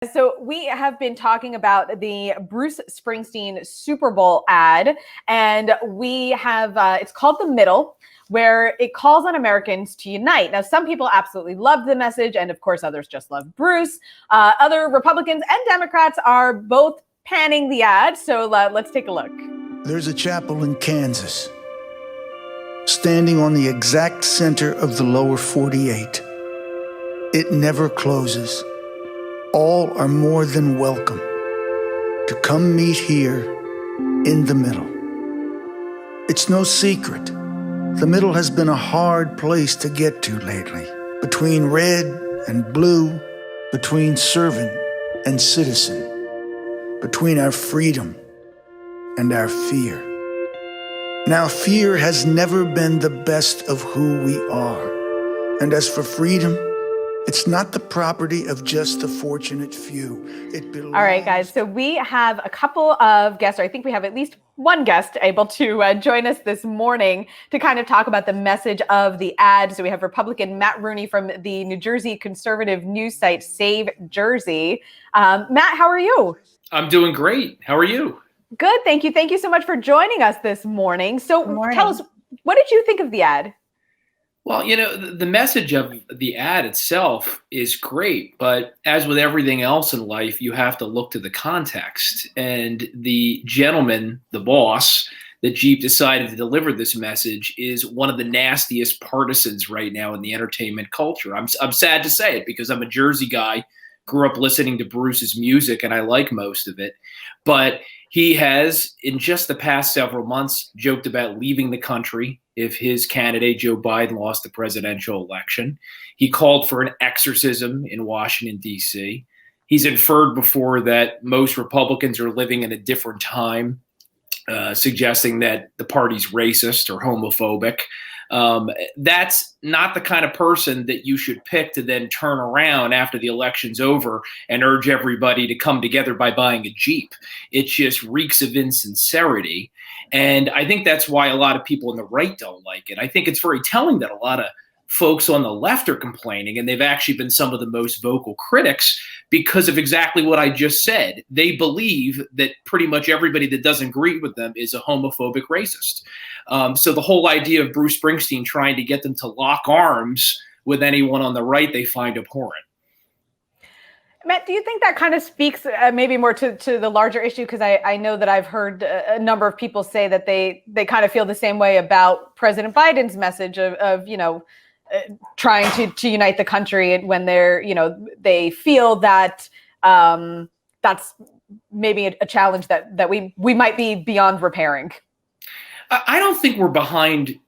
So we have been talking about the Bruce Springsteen Super Bowl ad, and we have, it's called The Middle, where it calls on Americans to unite. Now, some people absolutely loved the message, and of course, others just love Bruce. Other Republicans and Democrats are both panning the ad, so let's take a look. There's a chapel in Kansas, standing on the exact center of the lower 48. It never closes. All are more than welcome to come meet here in the middle. It's no secret. The middle has been a hard place to get to lately, between red and blue, between servant and citizen, between our freedom and our fear. Now, fear has never been the best of who we are. And as for freedom, it's not the property of just the fortunate few. It belongs. All right, guys. So we have a couple of guests, or I think we have at least one guest able to join us this morning to kind of talk about the message of the ad. So we have Republican Matt Rooney from the New Jersey conservative news site Save Jersey. Matt, how are you? I'm doing great. How are you? Good. Thank you. Thank you so much for joining us this morning. So tell us, what did you think of the ad? Well, you know, the message of the ad itself is great, but as with everything else in life, you have to look to the context. And the gentleman, the boss, that Jeep decided to deliver this message is one of the nastiest partisans right now in the entertainment culture. I'm sad to say it because I'm a Jersey guy, grew up listening to Bruce's music, and I like most of it. But he has, in just the past several months, joked about leaving the country if his candidate, Joe Biden, lost the presidential election. He called for an exorcism in Washington, D.C. He's inferred before that most Republicans are living in a different time, suggesting that the party's racist or homophobic. That's not the kind of person that you should pick to then turn around after the election's over and urge everybody to come together by buying a Jeep. It just reeks of insincerity. And I think that's why a lot of people on the right don't like it. I think it's very telling that a lot of folks on the left are complaining, and they've actually been some of the most vocal critics because of exactly what I just said. They believe that pretty much everybody that doesn't agree with them is a homophobic racist. So the whole idea of Bruce Springsteen trying to get them to lock arms with anyone on the right, they find abhorrent. Matt, do you think that kind of speaks maybe more to the larger issue? Because I know that I've heard a number of people say that they kind of feel the same way about President Biden's message of trying to unite the country when they feel that that's maybe a challenge that we might be beyond repairing. I don't think we're behind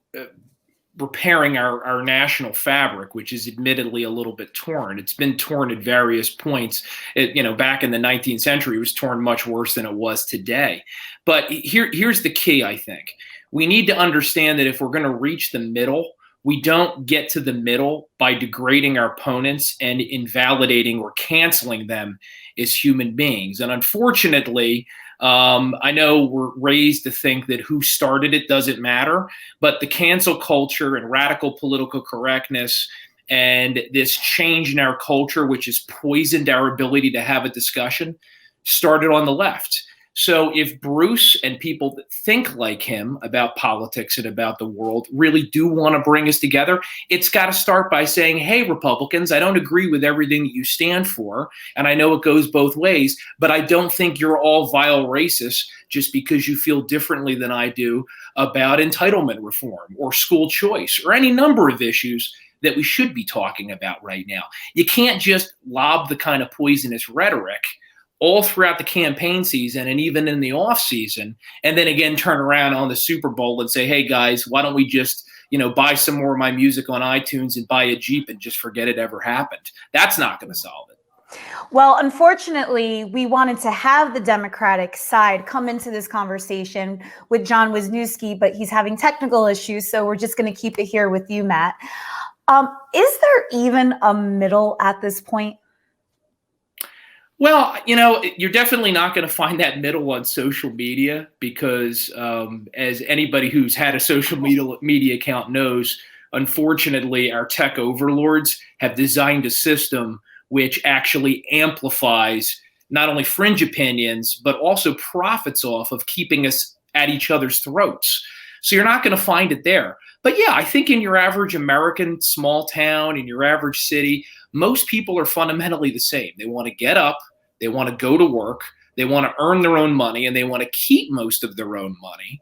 repairing our national fabric, which is admittedly a little bit torn. It's been torn at various points. Back in the 19th century, it was torn much worse than it was today. But here's the key, I think. We need to understand that if we're going to reach the middle, we don't get to the middle by degrading our opponents and invalidating or canceling them as human beings. And unfortunately, I know we're raised to think that who started it doesn't matter, but the cancel culture and radical political correctness and this change in our culture, which has poisoned our ability to have a discussion, started on the left. So if Bruce and people that think like him about politics and about the world really do want to bring us together, it's got to start by saying, hey, Republicans, I don't agree with everything that you stand for. And I know it goes both ways, but I don't think you're all vile racists just because you feel differently than I do about entitlement reform or school choice or any number of issues that we should be talking about right now. You can't just lob the kind of poisonous rhetoric all throughout the campaign season and even in the off season, and then again turn around on the Super Bowl and say, hey guys, why don't we just, buy some more of my music on iTunes and buy a Jeep and just forget it ever happened? That's not going to solve it. Well, unfortunately, we wanted to have the Democratic side come into this conversation with John Wisniewski, but he's having technical issues, so we're just going to keep it here with you, Matt. Is there even a middle at this point? Well, you're definitely not going to find that middle on social media because as anybody who's had a social media account knows, unfortunately, our tech overlords have designed a system which actually amplifies not only fringe opinions, but also profits off of keeping us at each other's throats. So you're not going to find it there. But yeah, I think in your average American small town, in your average city, most people are fundamentally the same. They want to get up, they want to go to work, they want to earn their own money, and they want to keep most of their own money.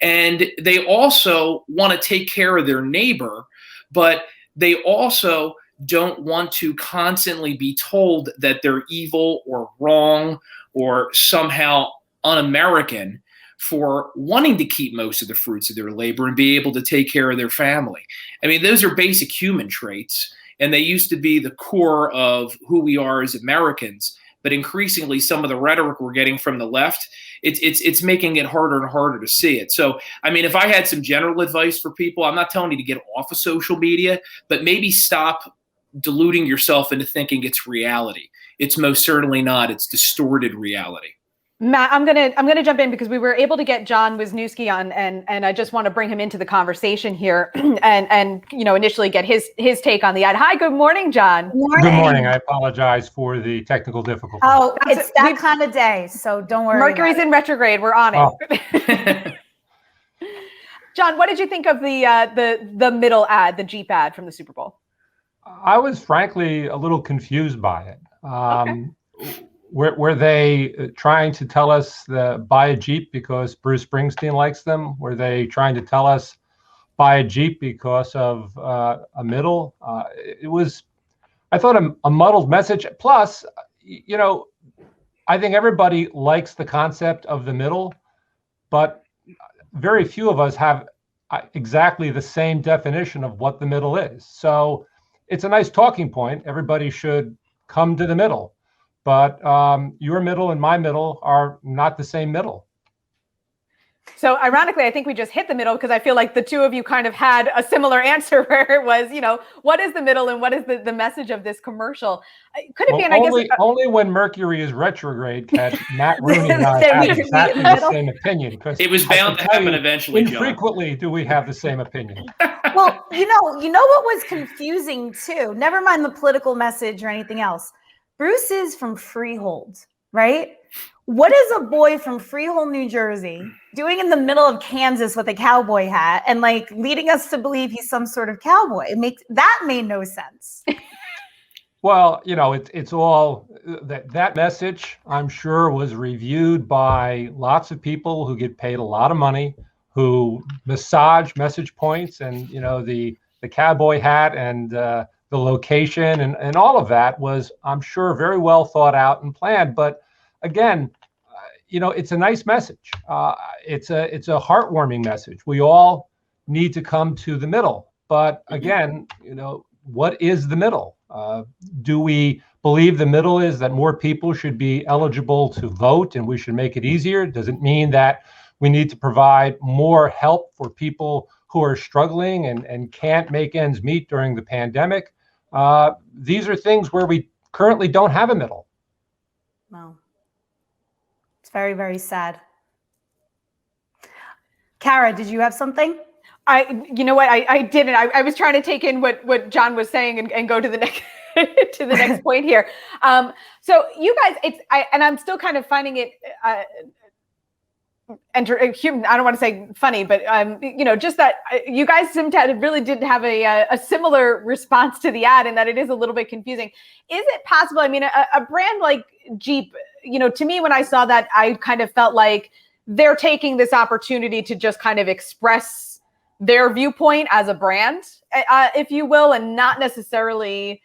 And they also want to take care of their neighbor, but they also don't want to constantly be told that they're evil or wrong or somehow un-American for wanting to keep most of the fruits of their labor and be able to take care of their family. I mean, those are basic human traits, and they used to be the core of who we are as Americans. But increasingly, some of the rhetoric we're getting from the left, it's making it harder and harder to see it. So, I mean, if I had some general advice for people, I'm not telling you to get off of social media, but maybe stop deluding yourself into thinking it's reality. It's most certainly not. It's distorted reality. Matt, I'm gonna jump in because we were able to get John Wisniewski on, and I just want to bring him into the conversation here, and initially get his take on the ad. Hi, good morning, John. Good morning. I apologize for the technical difficulties. Oh, it's that kind of day, so don't worry. Mercury's in retrograde. We're on it. John, what did you think of the middle ad, the Jeep ad from the Super Bowl? I was frankly a little confused by it. Were they trying to tell us buy a Jeep because Bruce Springsteen likes them? Were they trying to tell us buy a Jeep because of a middle? It was, I thought, a muddled message. Plus, I think everybody likes the concept of the middle, but very few of us have exactly the same definition of what the middle is. So it's a nice talking point. Everybody should come to the middle. But your middle and my middle are not the same middle. So ironically, I think we just hit the middle because I feel like the two of you kind of had a similar answer where it was, what is the middle and what is the message of this commercial? Could it be? And only when Mercury is retrograde can Matt Rooney and I have exactly the same opinion. Because it was bound to happen eventually, John. Infrequently do we have the same opinion. Well, you know what was confusing too? Never mind the political message or anything else. Bruce is from Freehold, right? What is a boy from Freehold, New Jersey doing in the middle of Kansas with a cowboy hat and leading us to believe he's some sort of cowboy? That made no sense. Well, it's all that message, I'm sure, was reviewed by lots of people who get paid a lot of money, who massage message points, and the cowboy hat and the location and all of that was, I'm sure, very well thought out and planned. But again, it's a nice message. It's a heartwarming message. We all need to come to the middle. But again, what is the middle? Do we believe the middle is that more people should be eligible to vote and we should make it easier? Does it mean that we need to provide more help for people who are struggling and can't make ends meet during the pandemic? These are things where we currently don't have a middle. Wow. It's very, very sad. Kara, did you have something? I didn't. I was trying to take in what John was saying and go to the next to the next point here. So you guys, and I'm still kind of finding it I don't want to say funny, but just that you guys seem to really did have a similar response to the ad, and that it is a little bit confusing. Is it possible? I mean, a brand like Jeep, to me, when I saw that, I kind of felt like they're taking this opportunity to just kind of express their viewpoint as a brand, if you will, and not necessarily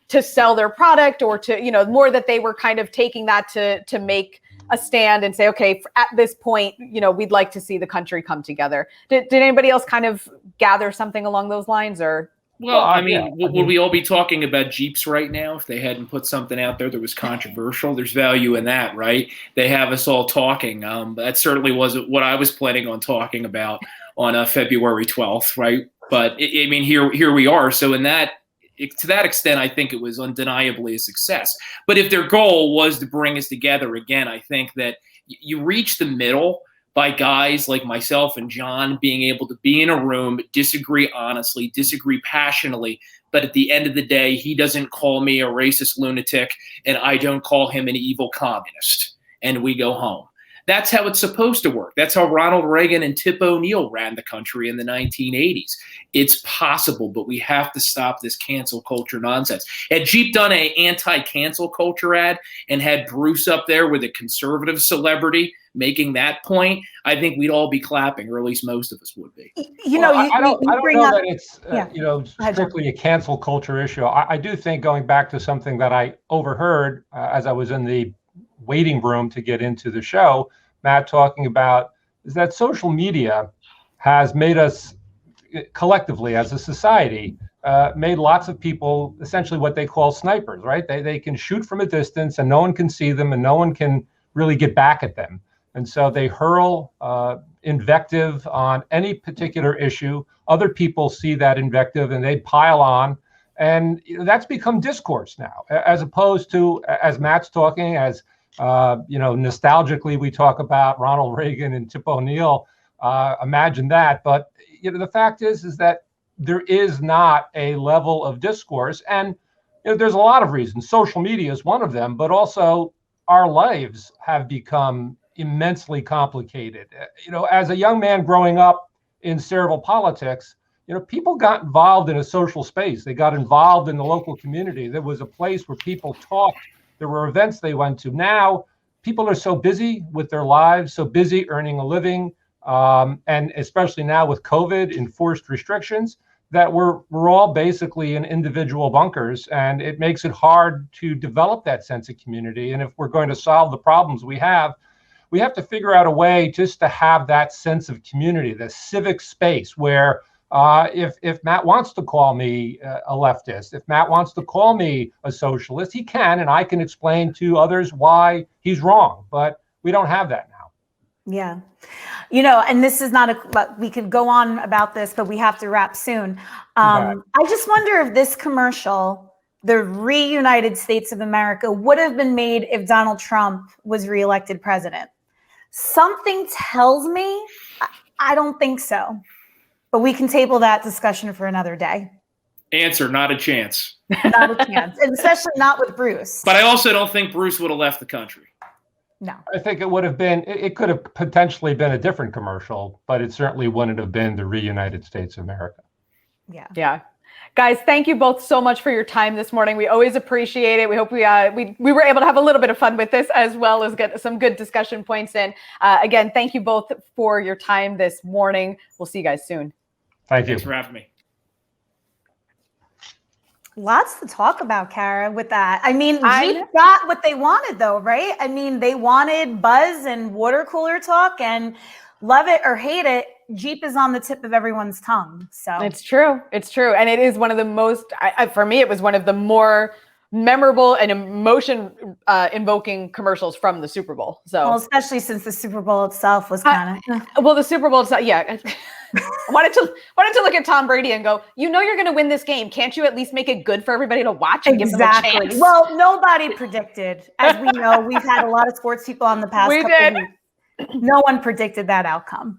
to sell their product or to, more that they were kind of taking that to make a stand and say, okay, at this point, we'd like to see the country come together. Did anybody else kind of gather something along those lines, or? Well, I mean, would we all be talking about Jeeps right now if they hadn't put something out there that was controversial? There's value in that, right? They have us all talking. That certainly wasn't what I was planning on talking about on February 12th, right? But here we are. So to that extent, I think it was undeniably a success. But if their goal was to bring us together again, I think that you reach the middle by guys like myself and John being able to be in a room, disagree honestly, disagree passionately, but at the end of the day, he doesn't call me a racist lunatic, and I don't call him an evil communist, and we go home. That's how it's supposed to work. That's how Ronald Reagan and Tip O'Neill ran the country in the 1980s. It's possible, but we have to stop this cancel culture nonsense. Had Jeep done an anti-cancel culture ad and had Bruce up there with a conservative celebrity making that point, I think we'd all be clapping, or at least most of us would be. I don't know that it's strictly a cancel culture issue. I do think, going back to something that I overheard as I was in the waiting room to get into the show, Matt talking about, is that social media has made us collectively as a society, made lots of people essentially what they call snipers, right? They can shoot from a distance and no one can see them and no one can really get back at them. And so they hurl invective on any particular issue. Other people see that invective and they pile on. And that's become discourse now, as opposed to, as Matt's talking, as nostalgically we talk about Ronald Reagan and Tip O'Neill. Imagine that. But the fact is that there is not a level of discourse, and there's a lot of reasons. Social media is one of them, but also our lives have become immensely complicated. As a young man growing up in Sayreville politics, people got involved in a social space. They got involved in the local community. There was a place where people talked. There were events they went to. Now, people are so busy with their lives, so busy earning a living, and especially now with COVID, enforced restrictions, that we're all basically in individual bunkers, and it makes it hard to develop that sense of community. And if we're going to solve the problems we have to figure out a way just to have that sense of community, the civic space where if Matt wants to call me a leftist, if Matt wants to call me a socialist, he can, and I can explain to others why he's wrong. But we don't have that now. Yeah. And this is not we could go on about this, but we have to wrap soon. I just wonder if this commercial, the reunited States of America, would have been made if Donald Trump was reelected president. Something tells me I don't think so. But we can table that discussion for another day. Answer, not a chance. Not a chance, and especially not with Bruce. But I also don't think Bruce would have left the country. No. I think it would have been, it could have potentially been a different commercial, but it certainly wouldn't have been the reunited States of America. Yeah. Yeah. Guys, thank you both so much for your time this morning. We always appreciate it. We hope we were able to have a little bit of fun with this, as well as get some good discussion points in. Again, thank you both for your time this morning. We'll see you guys soon. Thank you. Thanks for having me. Lots to talk about, Kara, with that. I mean, Jeep got what they wanted, though, right? I mean, they wanted buzz and water cooler talk, and love it or hate it, Jeep is on the tip of everyone's tongue. So it's true. It's true. And it is one of the most, for me, it was one of the more memorable and emotion invoking commercials from the Super Bowl. So, well, especially since the Super Bowl itself was kind of well, the Super Bowl itself, yeah. I wanted to look at Tom Brady and go, you're going to win this game. Can't you at least make it good for everybody to watch and give them a chance? Well, nobody predicted. As we know, we've had a lot of sports people on the past couple weeks. No one predicted that outcome.